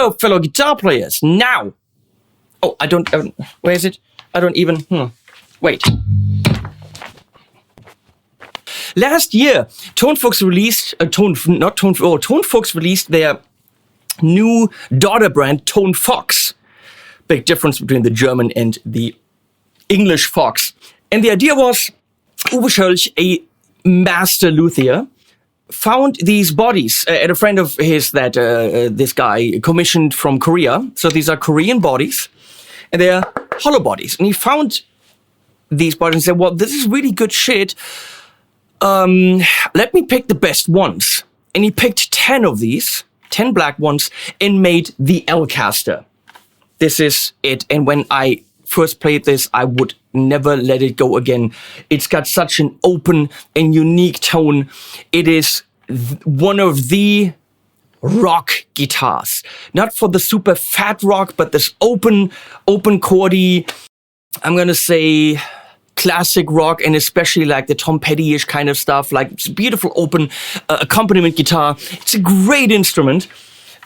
So, fellow guitar players, now. Oh, I don't. Where is it? I don't even. Wait. Last year, Tonefox released Tonefox released their new daughter brand, Tonefox. Big difference between the German and the English Fox. And the idea was, Uwe Schölch, a master luthier, found these bodies at a friend of his that this guy commissioned from Korea. So these are Korean bodies, and they're hollow bodies. And he found these bodies and said, well, this is really good shit. Let me pick the best ones. And he picked 10 of these, 10 black ones, and made the Elcaster. This is it. And when I first played this, I would never let it go again. It's got such an open and unique tone. It is one of the rock guitars. Not for the super fat rock, but this open chordy, I'm gonna say classic rock, and especially like the Tom Petty-ish kind of stuff. Like, it's a beautiful open accompaniment guitar. It's a great instrument.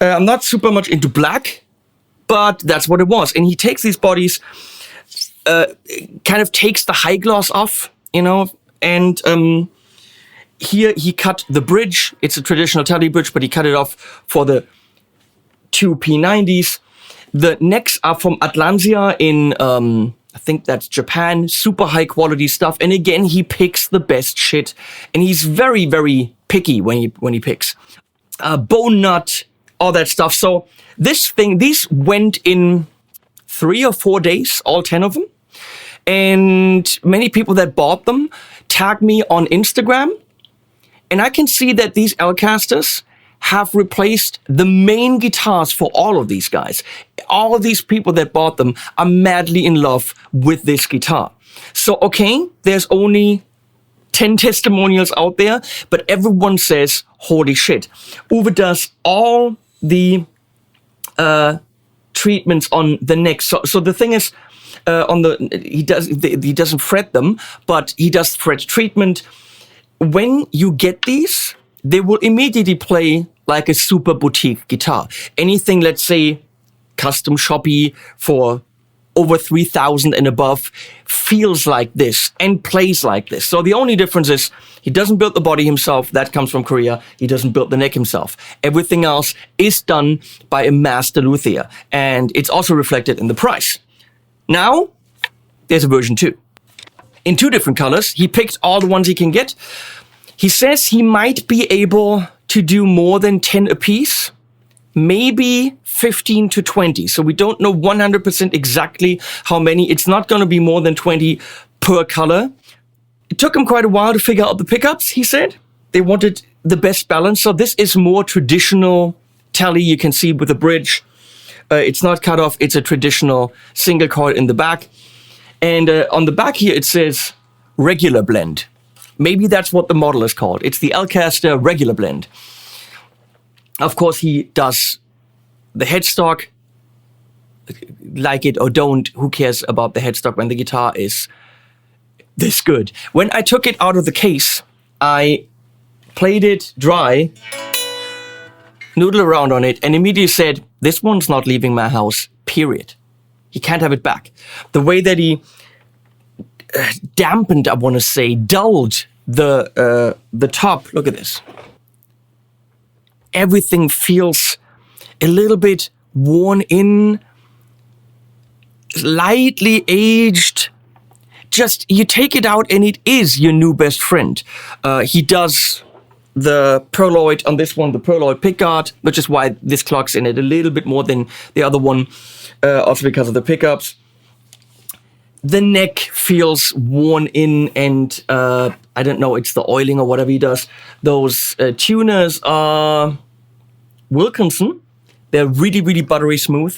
I'm not super much into black, but that's what it was. And he takes these bodies, kind of takes the high gloss off, you know, and here he cut the bridge. It's a traditional tele bridge, but he cut it off for the two P90s. The necks are from Atlansia in, I think that's Japan. Super high quality stuff. And again, he picks the best shit. And he's very, very picky when he picks. Bone nut, all that stuff. So these went in 3 or 4 days, all 10 of them. And many people that bought them tagged me on Instagram. And I can see that these Elcasters have replaced the main guitars for all of these guys. All of these people that bought them are madly in love with this guitar. So, okay, there's only 10 testimonials out there, but everyone says, holy shit. Uwe does all the treatments on the neck. So the thing is, he doesn't fret them, but he does fret treatment. When you get these, they will immediately play like a super boutique guitar. Anything, let's say, custom shoppy for over 3,000 and above feels like this and plays like this. So the only difference is he doesn't build the body himself. That comes from Korea. He doesn't build the neck himself. Everything else is done by a master luthier. And it's also reflected in the price. Now, there's a version 2. In 2 different colors. He picked all the ones he can get. He says he might be able to do more than 10 apiece, maybe 15 to 20. So we don't know 100% exactly how many. It's not going to be more than 20 per color. It took him quite a while to figure out the pickups, he said. They wanted the best balance. So this is more traditional tele, you can see with the bridge. It's not cut off. It's a traditional single coil in the back. And on the back here, it says regular blend. Maybe that's what the model is called. It's the Elcaster regular blend. Of course, he does the headstock. Like it or don't, who cares about the headstock when the guitar is this good? When I took it out of the case, I played it dry, noodled around on it, and immediately said, this one's not leaving my house, period. He can't have it back. The way that he dampened, I want to say, dulled the top. Look at this. Everything feels a little bit worn in, lightly aged. Just, you take it out and it is your new best friend. He does the Perloid on this one, the Perloid pickguard, which is why this clocks in it a little bit more than the other one, also because of the pickups. The neck feels worn in and, I don't know, it's the oiling or whatever he does. Those tuners are Wilkinson. They're really, really buttery smooth.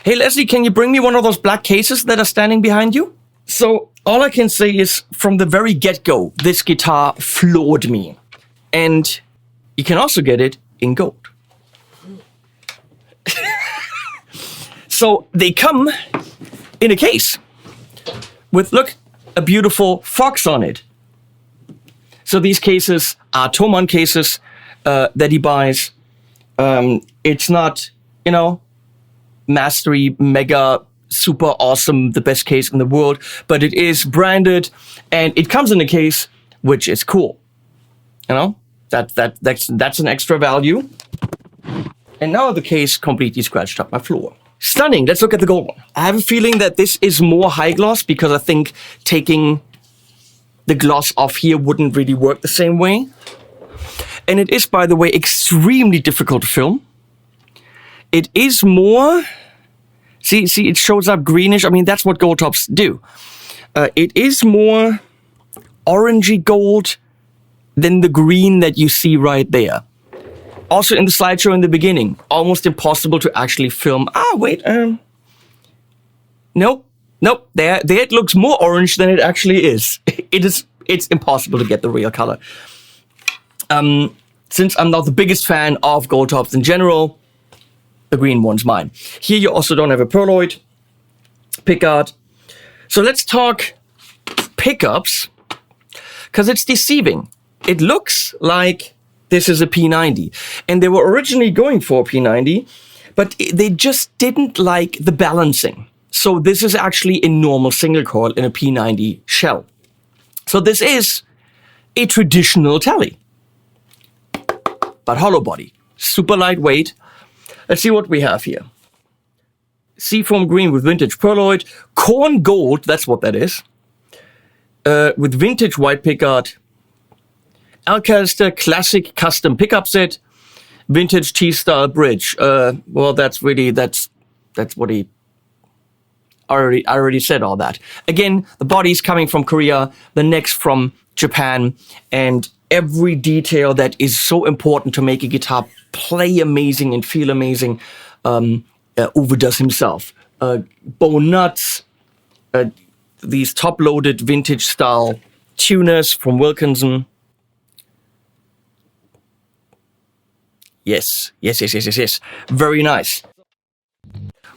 Hey, Leslie, can you bring me one of those black cases that are standing behind you? So all I can say is from the very get-go, this guitar floored me. And you can also get it in gold. So they come in a case with, look, a beautiful fox on it. So these cases are Thomann cases that he buys. It's not you know, mastery, mega, super awesome, the best case in the world, but it is branded and it comes in a case, which is cool. You know, that's an extra value. And now the case completely scratched up my floor. Stunning. Let's look at the gold one. I have a feeling that this is more high gloss because I think taking the gloss off here wouldn't really work the same way. And it is, by the way, extremely difficult to film. It is more... See, it shows up greenish. I mean, that's what gold tops do. It is more orangey gold than the green that you see right there. Also in the slideshow in the beginning, almost impossible to actually film. Nope. There it looks more orange than it actually is. It's impossible to get the real color. Since I'm not the biggest fan of gold tops in general, the green one's mine. Here you also don't have a perloid pickguard. So let's talk pickups, because it's deceiving. It looks like this is a P90, and they were originally going for a P90, but they just didn't like the balancing. So this is actually a normal single coil in a P90 shell. So this is a traditional tele, but hollow body, super lightweight. Let's see what we have here. Seafoam green with vintage perloid, corn gold, that's what that is, with vintage white pickguard, Elcaster classic custom pickup set, vintage T-style bridge. Well, that's what he I already said all that. Again, the body's coming from Korea, the neck's from Japan, and every detail that is so important to make a guitar play amazing and feel amazing, Uwe does himself. Bow nuts, these top-loaded vintage style tuners from Wilkinson. Yes. Very nice.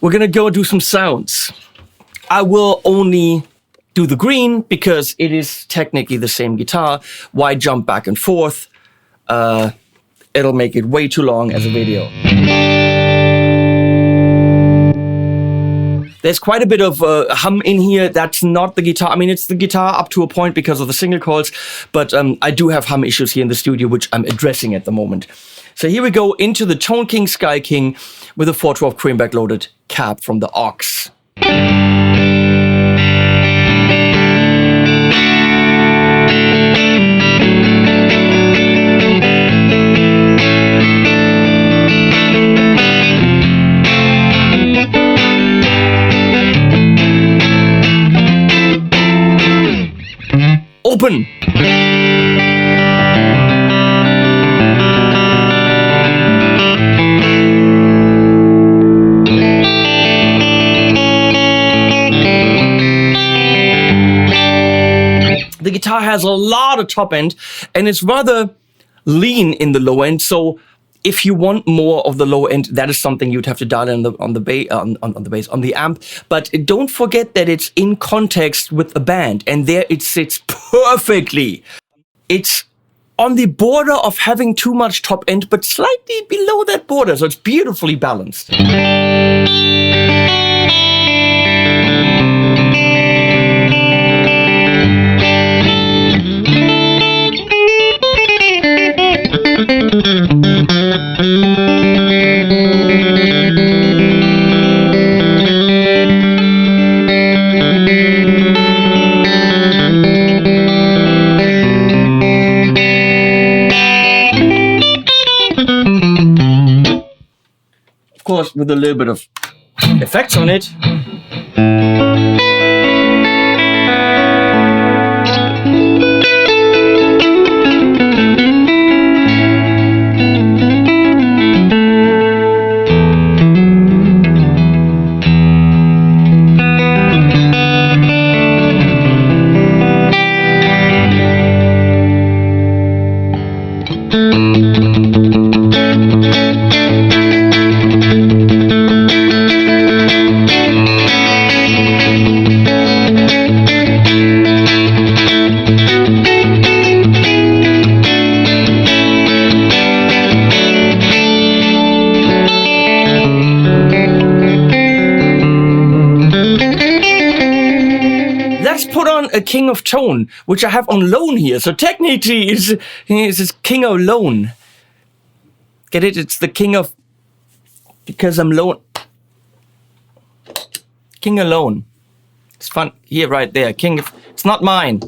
We're gonna go do some sounds. I will only do the green because it is technically the same guitar. Why jump back and forth? It'll make it way too long as a video. There's quite a bit of hum in here. That's not the guitar. I mean, it's the guitar up to a point because of the single coils, but I do have hum issues here in the studio, which I'm addressing at the moment. So here we go into the Tone King Sky King with a 412 Creamback loaded cab from the Ox. Open! The guitar has a lot of top end and it's rather lean in the low end. So if you want more of the low end, that is something you'd have to dial in on the amp. But don't forget that it's in context with a band, and there it sits perfectly. It's on the border of having too much top end, but slightly below that border, so it's beautifully balanced. Of course, with a little bit of effects on it. Let's put on a King of Tone, which I have on loan here. So technically, it's King of Loan. Get it? It's the King of... Because I'm loan. King alone. It's fun. Here, right there. King of... It's not mine.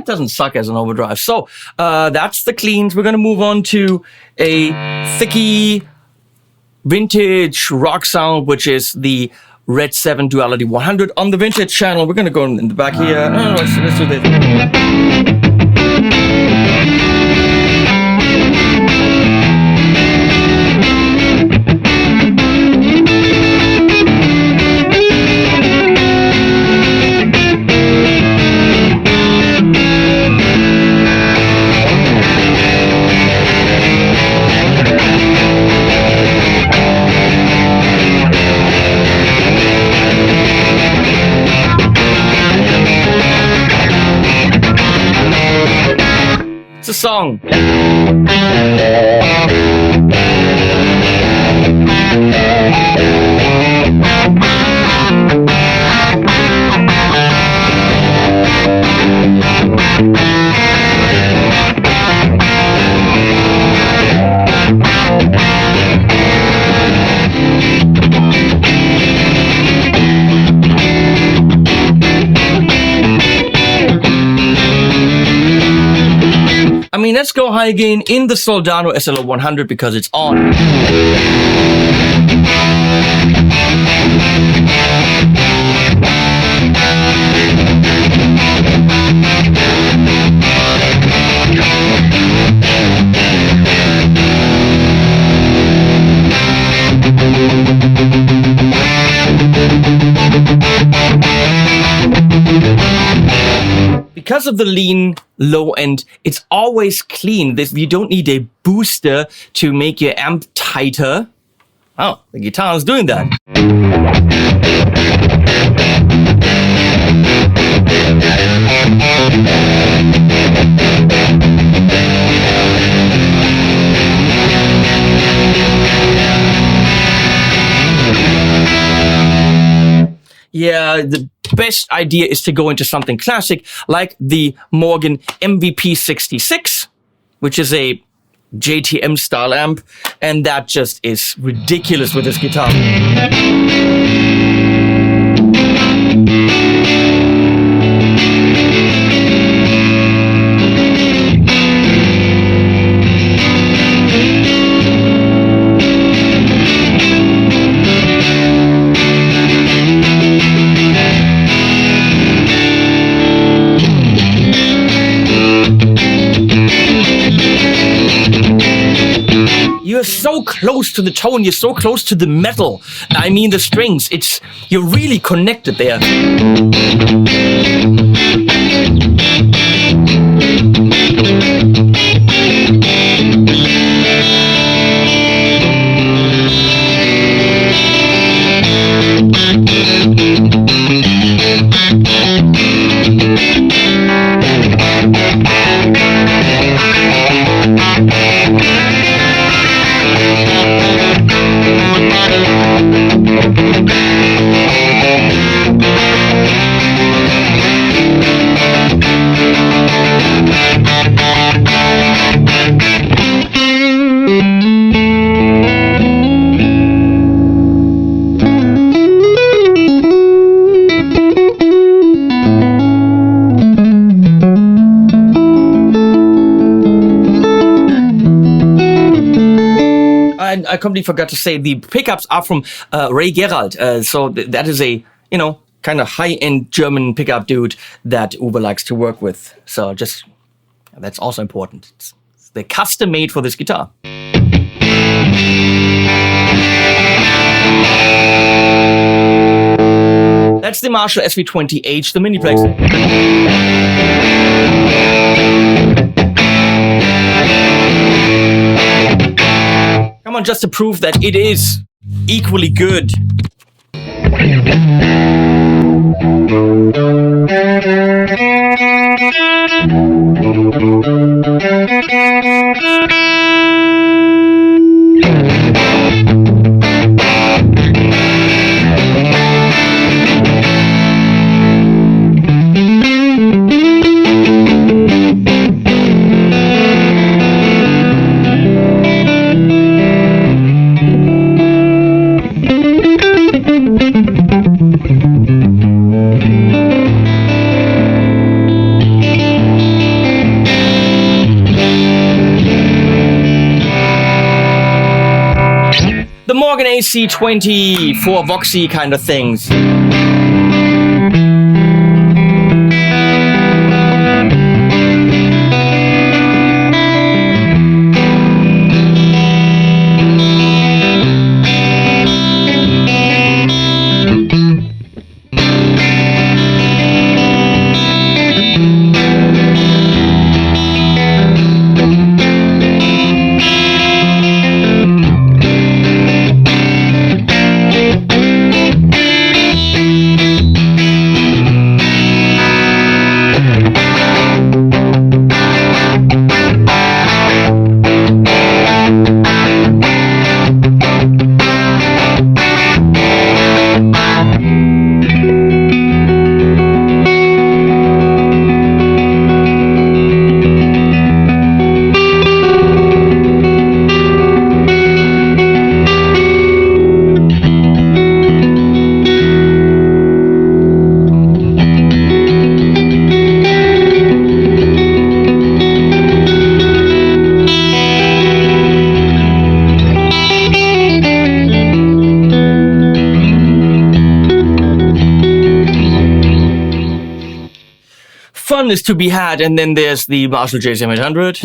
Doesn't suck as an overdrive. So that's the cleans. We're going to move on to a thicky vintage rock sound, which is the RedSeven Duality 100 on the vintage channel. We're going to go in the back here. Let's do this. It's a song. I mean, let's go high gain in the Soldano SLO100 because it's on. Because of the lean low end, it's always clean. You don't need a booster to make your amp tighter. Oh, the guitar is doing that. Yeah, the best idea is to go into something classic like the Morgan MVP66, which is a JTM style amp, and that just is ridiculous with this guitar. You're so close to the tone, you're so close to the metal. I mean the strings, you're really connected there. I completely forgot to say the pickups are from Ray Gerald. So that is a, you know, kind of high-end German pickup dude that Uwe likes to work with. So just, that's also important. They're custom made for this guitar. That's the Marshall SV20H, the mini Plexi. Come on, just to prove that it is equally good. The Morgan AC20 for Voxy kind of things. Fun is to be had, and then there's the Marshall JCM800.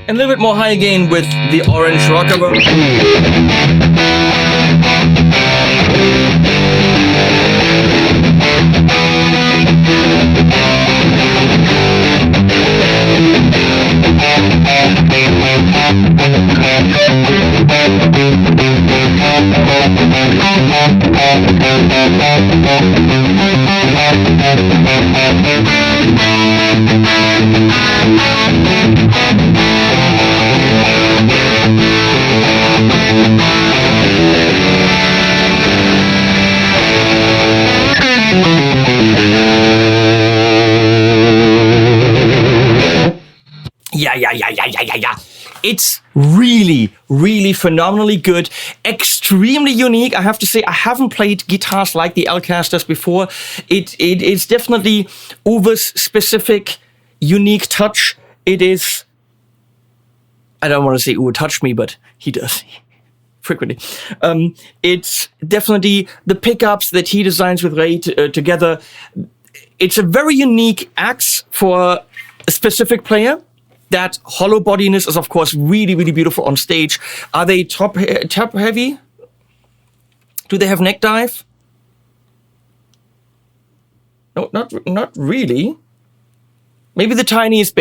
And a little bit more high gain with the Orange Rockerverb. Yeah. It's really, really phenomenally good, extremely unique. I have to say, I haven't played guitars like the Elcasters before. It is definitely Uwe's specific, unique touch. It is, I don't want to say Uwe touched me, but he does frequently. It's definitely the pickups that he designs with Ray together. It's a very unique axe for a specific player. That hollow bodiness is, of course, really, really beautiful on stage. Are they top heavy? Do they have neck dive? No, not really. Maybe the tiniest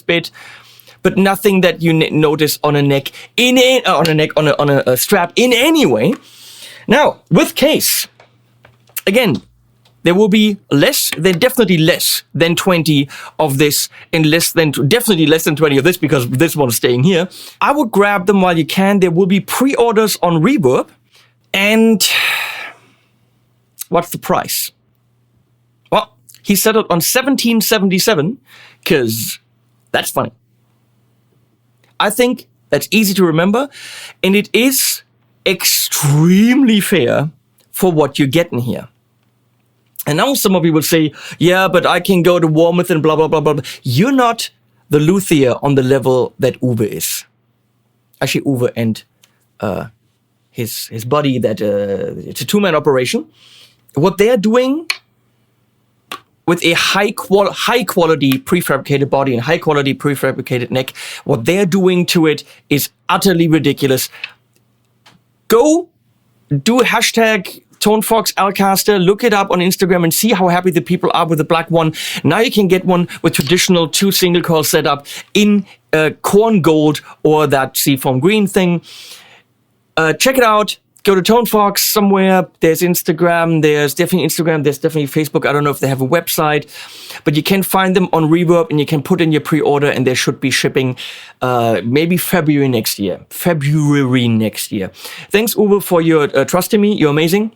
bit. But nothing that you notice on a neck, on a strap in any way. Now, with case, again, there will be definitely less than 20 of this, and definitely less than 20 of this, because this one's staying here. I would grab them while you can. There will be pre-orders on Reverb. And what's the price? Well, he settled on $17.77, because that's funny. I think that's easy to remember, and it is extremely fair for what you're getting here. And now some of you will say, yeah, but I can go to Warmouth and blah, blah, blah, blah. You're not the luthier on the level that Uwe is. Actually, Uwe and his buddy, it's a two-man operation. What they're doing with a high quality prefabricated body and high quality prefabricated neck, what they're doing to it is utterly ridiculous. Go do hashtag Tonefox Elcaster, look it up on Instagram and see how happy the people are with the black one. Now you can get one with traditional 2 single coil setup in corn gold or that seafoam green thing. Check it out. Go to Tonefox somewhere. There's Instagram. There's definitely Facebook. I don't know if they have a website, but you can find them on Reverb and you can put in your pre-order and they should be shipping maybe February next year. Thanks, Uwe, for your trust in me. You're amazing.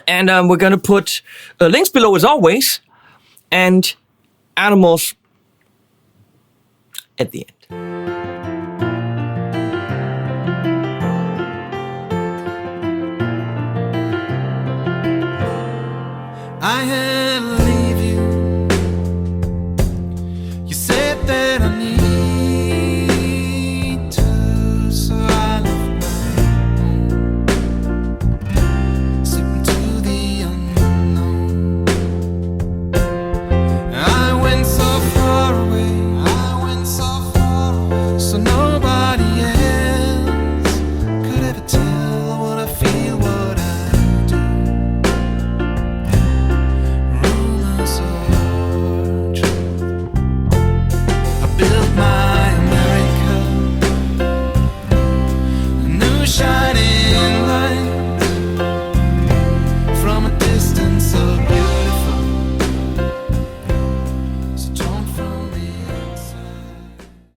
And we're going to put links below as always and animals at the end. I had